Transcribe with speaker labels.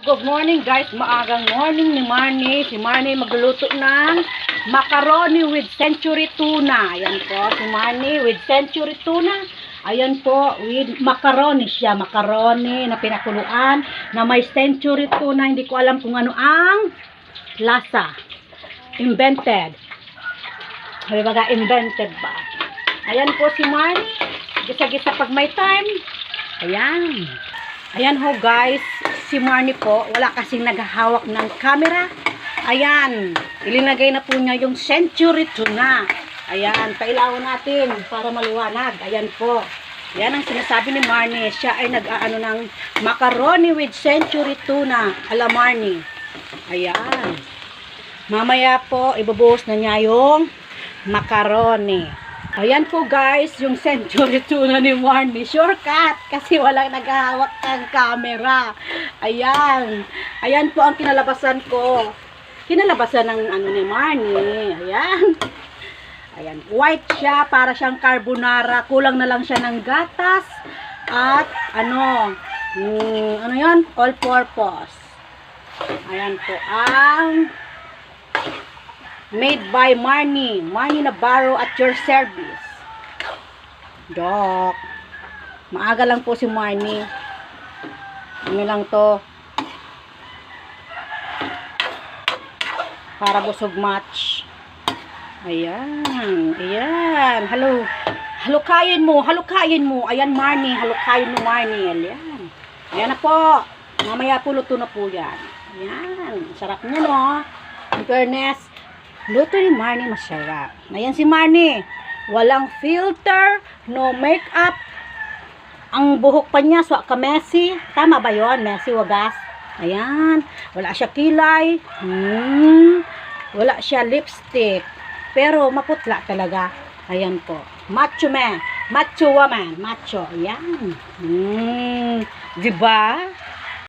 Speaker 1: Good morning guys, maagang morning ni Marnie. Si Marnie magluluto ng macaroni with century tuna. Ayan po, si Marnie with century tuna. Ayan po, with macaroni siya. Macaroni na pinakuluan na may century tuna. Hindi ko alam kung ano ang lasa. Invented. May baga invented ba? Ayan po si Marnie. Gisa-gisa pag may time. Ayan. Ayan ho guys, si Marnie po, wala kasing naghahawak ng camera. Ayan, ilinagay na po niya yung century tuna. Ayan, pailawan natin para maliwanag. Ayan po. Yan ang sinasabi ni Marnie. Siya ay nag-aano ng macaroni with century tuna. Ala Marnie. Ayan. Mamaya po, ibubuhos na niya yung macaroni. Ayan po guys, yung century tuna ni Marnie. Shortcut, kasi walang naghahawak ng camera. Ayan. Ayan po ang kinalabasan ko. Kinalabasan ng ano ni Marnie. Ayan. Ayan. White siya, para siyang carbonara. Kulang na lang siya ng gatas. At ano yan? All purpose. Ayan po ang made by Marnie. Marnie Navarro at your service. Dok. Maaga lang po si Marnie. Ano lang to. Para busog match. Ayan. Ayan. Halukayin mo. Halukayin mo. Ayan Marnie. Halukayin mo Marnie. Ayan. Ayan na po. Mamaya po luto na po yan. Ayan. Sarap nyo no. In fairness, luto ni Marnie masarap. Ayan si Marnie. Walang filter, no makeup. Ang buhok pa niya, ka messy. Tama ba yon? Messy, wagas. Ayan. Wala siya kilay. Wala siya lipstick. Pero maputla talaga. Ayan po. Macho man. Macho woman. Macho. Ayan. Diba?